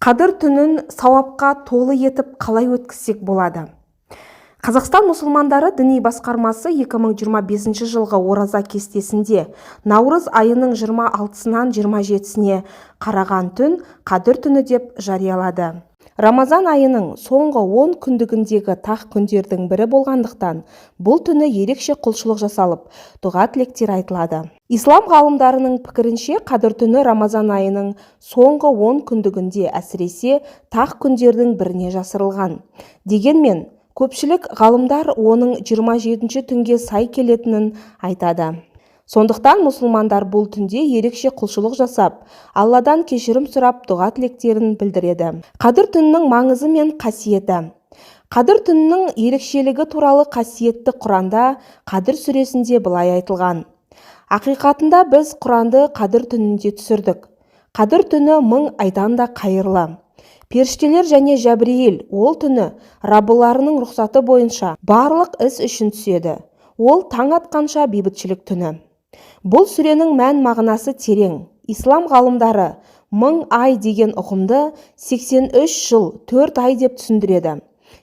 Қадір түнін сауапқа толы етіп қалай өткізсек болады? Қазақстан мұсылмандары діни басқармасы 2025 жылғы ораза кестесінде наурыз айының 26-сынан 27-сіне қараған түн Қадір түні деп жариялады. Рамазан айының соңғы 10 күндігіндегі тақ күндердің бірі болғандықтан бұл түні ерекше құлшылық жасалып, дұға тілектер айтылады. Ислам ғалымдарының пікірінше Қадір түні Рамазан айының соңғы 10 күндігінде әсіресе тақ күндердің біріне жасырылған. Дегенмен, көпшілік ғалымдар оның 27-ші түнге сай келетінін айтады. Сондықтан мұсылмандар бұл түнде ерекше құлшылық жасап, Алладан кешірім сұрап дұға тілектерін білдіреді. Қадір түнінің маңызы мен қасиеті. Қадір түнінің ерекшелігі туралы қасиетті Құранда Қадір сүресінде былай айтылған: Ақиқатында біз Құранды Қадір түнінде түсірдік. Қадір түні 1000 айдан да қайырлы. Періштелер және Жәбірейіл ол түні Раббыларының рұқсаты бойынша барлық іс үшін түседі. Ол таң атқанша бейбітшілік түні. Бұл сүренің мән мағынасы терең. Ислам ғалымдары 1000 ай деген ұғымды 83 жыл 4 ай деп түсіндіреді.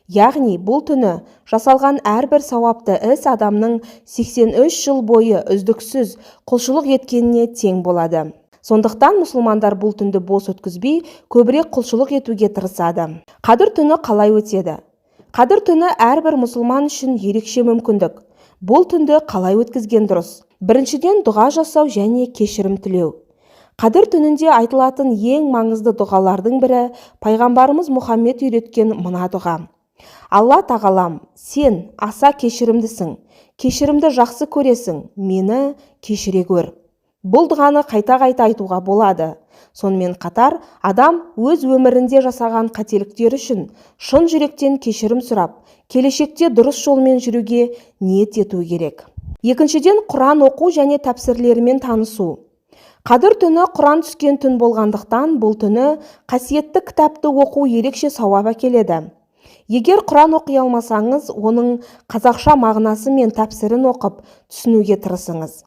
Яғни бұл түні жасалған әрбір сауапты іс адамның 83 жыл бойы үздіксіз құлшылық еткеніне тең болады. Сондықтан мұсылмандар бұл түнді бос өткізбей, көбірек құлшылық етуге тырысады. Қадір түні қалай өтеді? Қадір түні әрбір мұсылман үшін ерекше мүмкіндік. Бұл түнді қалай өткізген дұрыс? Біріншіден, дұға жасау және кешірім тілеу. Қадір түнінде айтылатын ең маңызды дұғалардың бірі пайғамбарымыз Мұхаммед үйреткен мына дұға: Алла тағалам, сен аса кешірімдісің, кешірімді жақсы көресің, мені кешіре көр. Бұл дұғаны қайта-қайта айтуға болады. Сонымен қатар, адам өз өмірінде жасаған қателіктер үшін шын жүректен кешірім сұрап, келешекте дұрыс жолмен жүруге ниет ету керек. Екіншіден, Құран оқу және тәпсірлерімен танысу. Қадір түні Құран түскен түн болғандықтан, бұл түні қасиетті кітапты оқу ерекше сауап әкеледі. Егер Құран оқи алмасаңыз, оның қазақша мағынасы мен тәпсірін оқып, түсінуге тырысыңыз.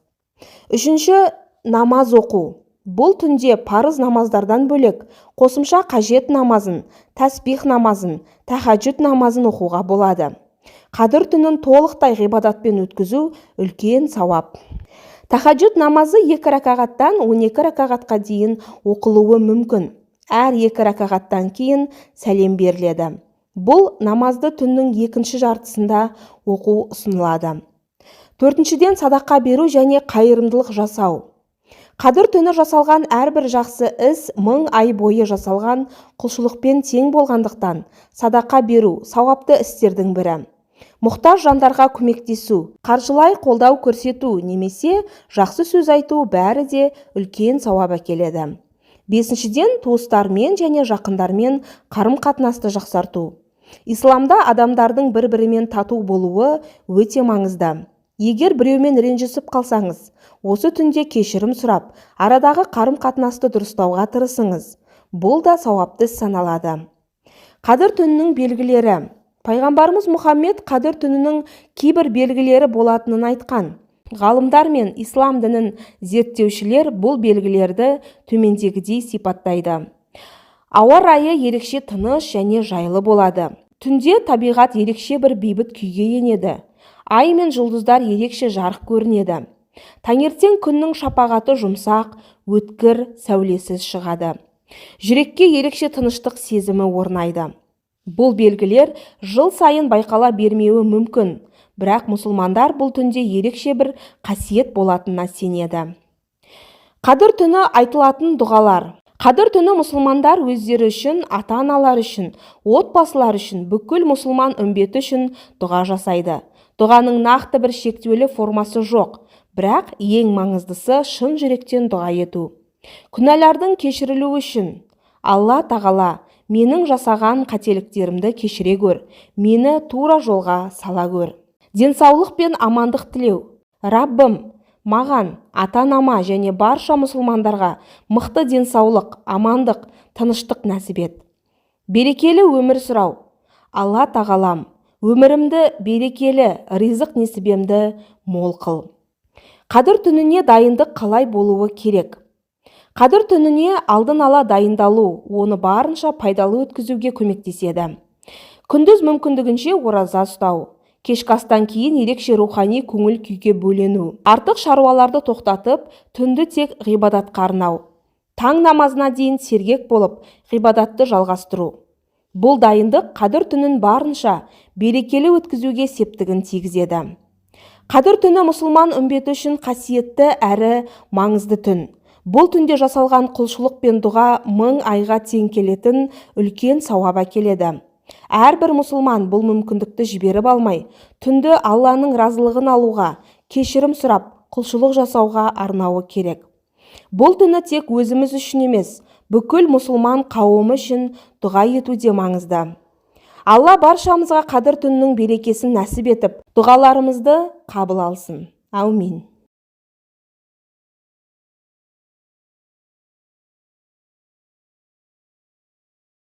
Үшінші, намаз оқу. Бұл түнде парыз намаздардан бөлек қосымша қажет намазын, тәсбих намазын, тәхаджүд намазын оқуға болады. Қадір түнін толықтай ғибадатпен өткізу үлкен сауап. Тәхаджүд намазы 2 ракағаттан 12 ракағатқа дейін оқылуы мүмкін. Әр 2 ракағаттан кейін сәлем беріледі. Бұл намазды түннің екінші жартысында оқу ұсынылады. Төртіншіден, садақа беру және қайырымдылық жасау. Қадір түні жасалған әрбір жақсы іс 1000 ай бойы жасалған құлшылықпен тең болғандықтан, садақа беру сауапты істердің бірі. Мұқтаж жандарға көмектесу, қаржылай қолдау көрсету немесе жақсы сөз айту бәрі де үлкен сауап әкеледі. Бесіншіден, туыстармен және жақындармен қарым-қатынасты жақсарту. Исламда адамдардың бір-бірімен тату болуы өте маңызды. Егер біреумен ренжісіп қалсаңыз, осы түнде кешірім сұрап, арадағы қарым-қатынасты дұрыстауға тырысыңыз. Бұл да сауапты саналады. Қадір түнінің белгілері. Пайғамбарымыз Мұхаммед Қадір түнінің кейбір белгілері болатынын айтқан. Ғалымдар мен ислам дінін зерттеушілер бұл белгілерді төмендегідей сипаттайды. Ауа райы ерекше тыныш және жайлы болады. Түнде табиғат ерекше бір бейбіт күйге енеді. Ай мен жұлдыздар ерекше жарық көрінеді. Таңертең күннің шапағаты жұмсақ, өткір, сәулесіз шығады. Жүрекке ерекше тыныштық сезімі орнайды. Бұл белгілер жыл сайын байқала бермеуі мүмкін, бірақ мұсылмандар бұл түнде ерекше бір қасиет болатынына сенеді. Қадір түні айтылатын дұғалар. Қадір түні мұсылмандар өздері үшін, ата-аналар үшін, отбасылар үшін, бүкіл мұсылман үмбеті үшін дұға жасайды. Дұғаның нақты бір шектеулі формасы жоқ, бірақ ең маңыздысы шын жүректен дұға ету. Күнәлардың кешірілуі үшін: Алла тағала, менің жасаған қателіктерімді кешіре көр, мені тура жолға сала көр. Денсаулық пен амандық тілеу. Раббым, маған, ата-анама және барша мұсылмандарға мықты денсаулық, амандық, тыныштық нәсіп ет. Берекелі өмір сұрау. Алла тағалам, өмірімді берекелі, ризық несібемді мол қыл. Қадір түніне дайындық қалай болуы керек? Қадір түніне алдын ала дайындалу, оны барынша пайдалы өткізуге көмектеседі. Күндіз мүмкіндігінше ораза ұстау, кешкі астан кейін ерекше рухани көңіл күйге бөлену, артық шаруаларды тоқтатып, түнді тек ғибадатқа арнау, таң намазына дейін сергек болып, ғибадатты жалғастыру. Бұл дайындық қадір түнін барынша берекелі өткізуге септігін тигізеді. Қадір түні мұсылман үмбеті үшін қасиетті әрі маңызды түн. Бұл түнде жасалған құлшылық пен дұға 1000 айға тең келетін үлкен сауап әкеледі. Әрбір мұсылман бұл мүмкіндікті жіберіп алмай, түнді Алланың разылығын алуға, кешірім сұрап, құлшылық жасауға арнауы керек. Бұл түні тек өзіміз үшін емес, бүкіл мұсылман қауымы үшін дұға етуде маңызды. Алла баршамызға қадір түнінің берекесін нәсіп етіп, дұғаларымызды қабыл алсын. Аумин.